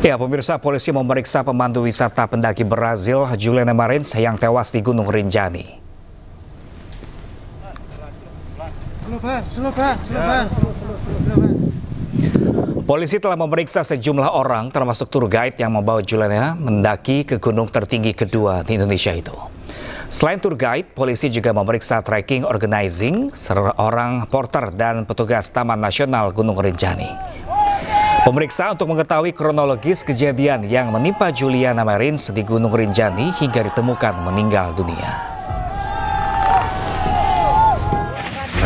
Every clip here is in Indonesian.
Ya, pemirsa, polisi memeriksa pemandu wisata pendaki Brazil Juliana Marins yang tewas di Gunung Rinjani. Polisi telah memeriksa sejumlah orang, termasuk tour guide yang membawa Juliana mendaki ke gunung tertinggi kedua di Indonesia itu. Selain tour guide, polisi juga memeriksa trekking organizing, seorang porter dan petugas Taman Nasional Gunung Rinjani. Pemeriksaan untuk mengetahui kronologis kejadian yang menimpa Juliana Marins di Gunung Rinjani hingga ditemukan meninggal dunia.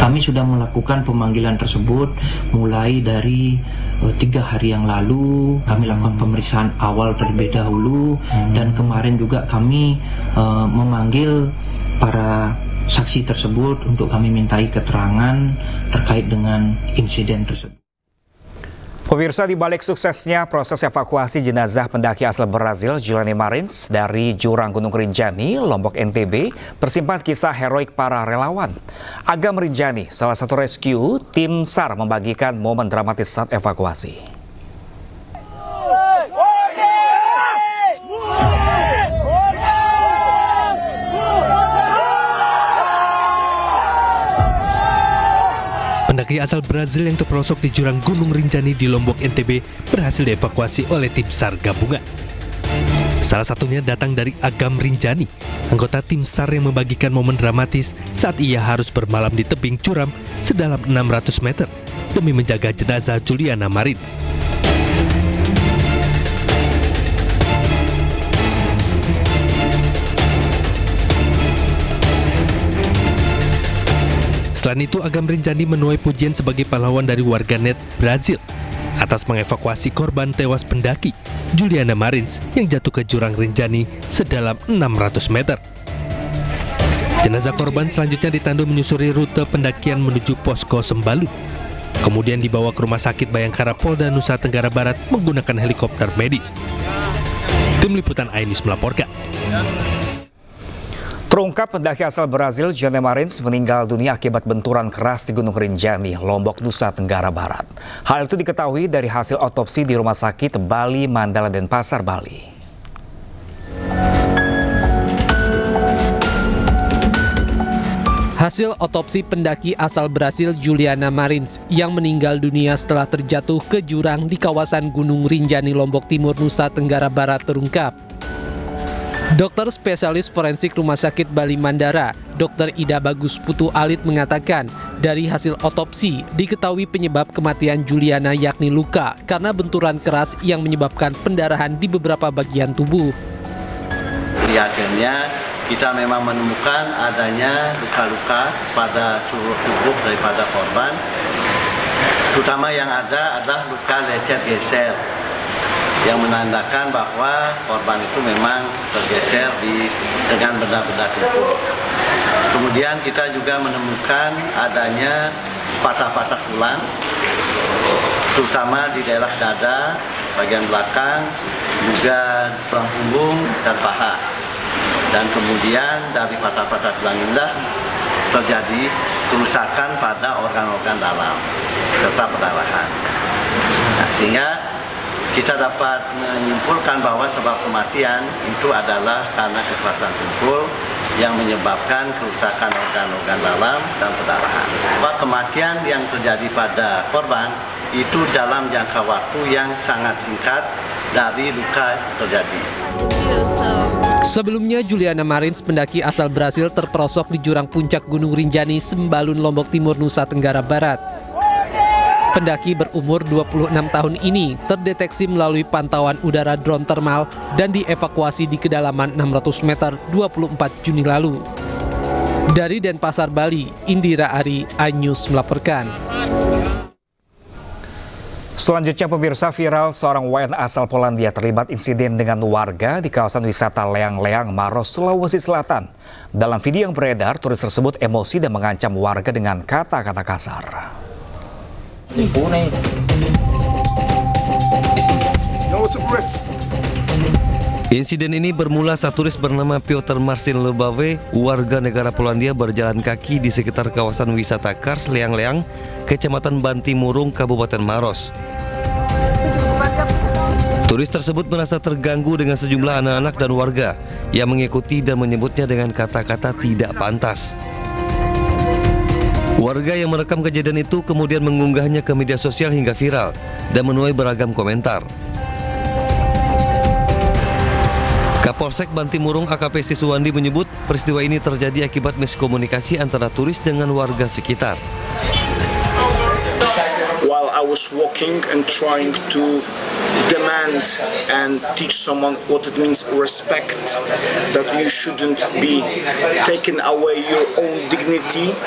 Kami sudah melakukan pemanggilan tersebut mulai dari 3 hari yang lalu. Kami lakukan pemeriksaan awal terlebih dahulu dan kemarin juga kami memanggil para saksi tersebut untuk kami mintai keterangan terkait dengan insiden tersebut. Pemirsa, di balik suksesnya proses evakuasi jenazah pendaki asal Brazil Juliana Marins dari jurang Gunung Rinjani, Lombok NTB, tersimpan kisah heroik para relawan. Agam Rinjani, salah satu rescue, tim SAR membagikan momen dramatis saat evakuasi. Pendaki asal Brazil yang terperosok di jurang Gunung Rinjani di Lombok NTB berhasil dievakuasi oleh tim SAR gabungan. Salah satunya datang dari Agam Rinjani, anggota tim SAR yang membagikan momen dramatis saat ia harus bermalam di tebing curam sedalam 600 meter demi menjaga jenazah Juliana Marins. Selain itu, Agam Rinjani menuai pujian sebagai pahlawan dari warganet Brazil atas mengevakuasi korban tewas pendaki Juliana Marins yang jatuh ke jurang Rinjani sedalam 600 meter. Jenazah korban selanjutnya ditandu menyusuri rute pendakian menuju posko Sembalu. Kemudian dibawa ke Rumah Sakit Bayangkara Polda Nusa Tenggara Barat menggunakan helikopter medis. Tim Liputan iNews melaporkan. Terungkap pendaki asal Brazil Juliana Marins meninggal dunia akibat benturan keras di Gunung Rinjani, Lombok, Nusa Tenggara Barat. Hal itu diketahui dari hasil otopsi di Rumah Sakit Bali Mandala Denpasar, Bali. Hasil otopsi pendaki asal Brasil Juliana Marins yang meninggal dunia setelah terjatuh ke jurang di kawasan Gunung Rinjani, Lombok Timur, Nusa Tenggara Barat terungkap. Dokter spesialis forensik Rumah Sakit Bali Mandara, Dr. Ida Bagus Putu Alit mengatakan, dari hasil otopsi diketahui penyebab kematian Juliana yakni luka karena benturan keras yang menyebabkan pendarahan di beberapa bagian tubuh. Di hasilnya kita memang menemukan adanya luka-luka pada seluruh tubuh daripada korban, terutama yang ada adalah luka lecet geser, yang menandakan bahwa korban itu memang tergeser dengan benda-benda tubuh. Kemudian kita juga menemukan adanya patah-patah tulang, terutama di daerah dada, bagian belakang, juga tulang punggung dan paha. Dan kemudian dari patah-patah tulang inilah terjadi kerusakan pada organ-organ dalam serta perdarahan. Nah, sehingga kita dapat menyimpulkan bahwa sebab kematian itu adalah karena kekerasan tubuh yang menyebabkan kerusakan organ-organ dalam dan perdarahan. Bahwa kematian yang terjadi pada korban itu dalam jangka waktu yang sangat singkat dari luka terjadi. Sebelumnya, Juliana Marins, pendaki asal Brasil, terperosok di jurang puncak Gunung Rinjani, Sembalun, Lombok Timur, Nusa Tenggara Barat. Pendaki berumur 26 tahun ini terdeteksi melalui pantauan udara drone thermal dan dievakuasi di kedalaman 600 meter 24 Juni lalu. Dari Denpasar, Bali, Indira Ari, iNews melaporkan. Selanjutnya, pemirsa, viral seorang WNA asal Polandia terlibat insiden dengan warga di kawasan wisata Leang-Leang, Maros, Sulawesi Selatan. Dalam video yang beredar, turis tersebut emosi dan mengancam warga dengan kata-kata kasar. Insiden ini bermula saat turis bernama Piotr Marcin Lebawe, warga negara Polandia, berjalan kaki di sekitar kawasan wisata Kars Leang-Leang, Kecamatan Bantimurung, Kabupaten Maros. Turis tersebut merasa terganggu dengan sejumlah anak-anak dan warga yang mengikuti dan menyebutnya dengan kata-kata tidak pantas. Warga yang merekam kejadian itu kemudian mengunggahnya ke media sosial hingga viral dan menuai beragam komentar. Kapolsek Bantimurung AKP Siswandi menyebut peristiwa ini terjadi akibat miskomunikasi antara turis dengan warga sekitar. While I was walking and trying to demand and teach someone what it means respect, that you shouldn't be taking away your own dignity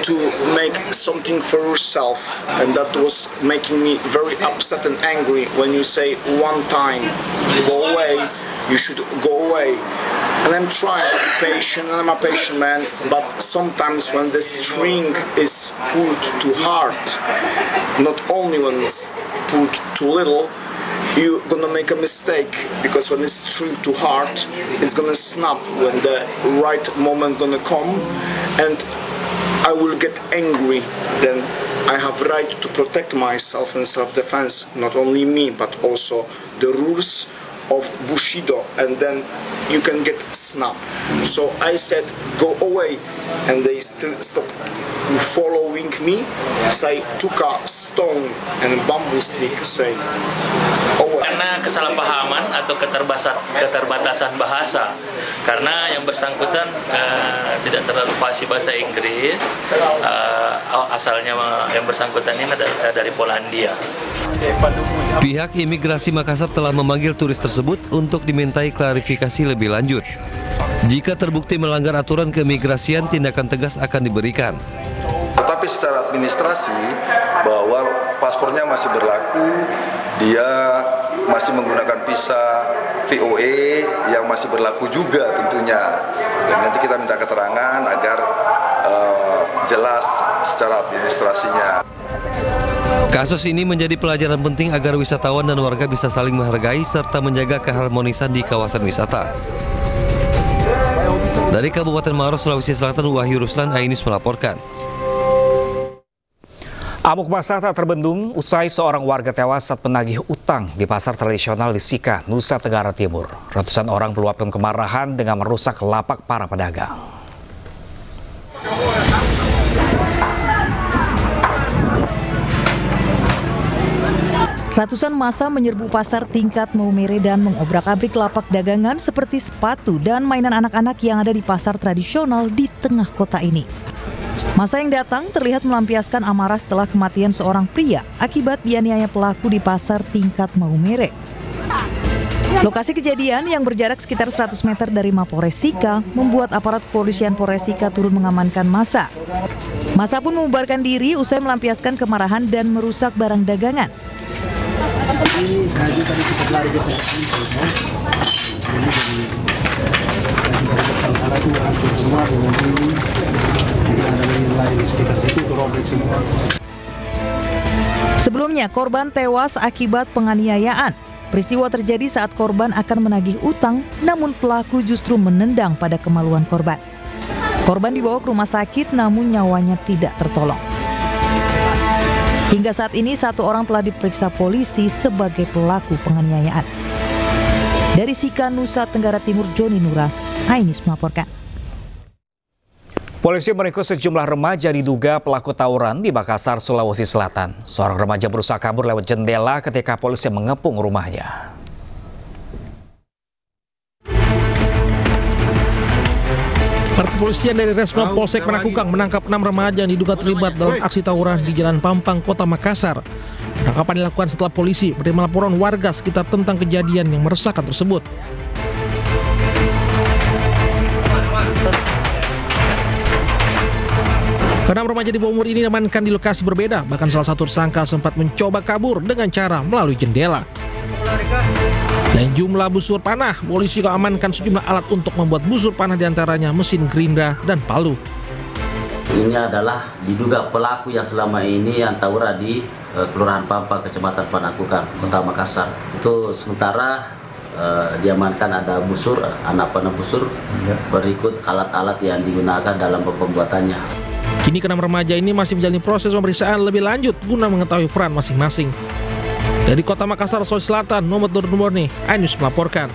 to make something for yourself, and that was making me very upset and angry when you say one time go away, you should go away. And I'm trying to be patient, and I'm a patient man, but sometimes when the string is pulled too hard, not only when it's pulled too little, you're gonna make a mistake, because when it's string too hard, it's gonna snap when the right moment gonna come, and I will get angry. Then I have right to protect myself in self-defense, not only me, but also the rules of Bushido, and then you can get snapped. So I said go away, and they still stopped following me. So I took a stone and a bamboo stick, saying away. Karena kesalahpahaman atau keterbatasan bahasa, karena yang bersangkutan tidak terlalu fasih bahasa Inggris, asalnya yang bersangkutan ini dari Polandia. Pihak imigrasi Makassar telah memanggil turis tersebut untuk dimintai klarifikasi lebih lanjut. Jika terbukti melanggar aturan keimigrasian, tindakan tegas akan diberikan. Tetapi secara administrasi bahwa paspornya masih berlaku, dia masih menggunakan visa VOE yang masih berlaku juga tentunya. Dan nanti kita minta keterangan agar jelas secara administrasinya. Kasus ini menjadi pelajaran penting agar wisatawan dan warga bisa saling menghargai serta menjaga keharmonisan di kawasan wisata. Dari Kabupaten Maros, Sulawesi Selatan, Wahyu Ruslan, Ainus melaporkan. Amuk massa tak terbendung usai seorang warga tewas saat menagih utang di pasar tradisional di Sika, Nusa Tenggara Timur. Ratusan orang meluapkan kemarahan dengan merusak lapak para pedagang. Ratusan massa menyerbu pasar tingkat Maumere dan mengobrak-abrik lapak dagangan seperti sepatu dan mainan anak-anak yang ada di pasar tradisional di tengah kota ini. Massa yang datang terlihat melampiaskan amarah setelah kematian seorang pria akibat dianiaya pelaku di pasar tingkat Maumere. Lokasi kejadian yang berjarak sekitar 100 meter dari Mapores Sika membuat aparat kepolisian Polres Sika turun mengamankan massa. Massa pun membubarkan diri usai melampiaskan kemarahan dan merusak barang dagangan. Sebelumnya, korban tewas akibat penganiayaan. Peristiwa terjadi saat korban akan menagih utang, namun pelaku justru menendang pada kemaluan korban. Korban dibawa ke rumah sakit, namun nyawanya tidak tertolong. Hingga saat ini, 1 orang telah diperiksa polisi sebagai pelaku penganiayaan. Dari Sika, Nusa Tenggara Timur, Joni Nura, Ainus melaporkan. Polisi meringkus sejumlah remaja diduga pelaku tawuran di Makassar, Sulawesi Selatan. Seorang remaja berusaha kabur lewat jendela ketika polisi mengepung rumahnya. Kepolisian dari Resmob Polsek Panakukang menangkap 6 remaja yang diduga terlibat dalam aksi tawuran di Jalan Pampang, Kota Makassar. Penangkapan dilakukan setelah polisi menerima laporan warga sekitar tentang kejadian yang meresahkan tersebut. Ke-6 remaja di bawah umur ini diamankan di lokasi berbeda, bahkan salah satu tersangka sempat mencoba kabur dengan cara melalui jendela. Selain jumlah busur panah, polisi juga amankan sejumlah alat untuk membuat busur panah, diantaranya mesin gerinda dan palu. Ini adalah diduga pelaku yang selama ini yang tawuran di Kelurahan Pampang, Kecamatan Panakukang, Kota Makassar. Itu sementara diamankan ada busur, anak panah busur, berikut alat-alat yang digunakan dalam pembuatannya. Kini ke-6 remaja ini masih menjalani proses pemeriksaan lebih lanjut guna mengetahui peran masing-masing. Dari Kota Makassar, Sulawesi Selatan, Muhammad Nurmurni, iNews melaporkan.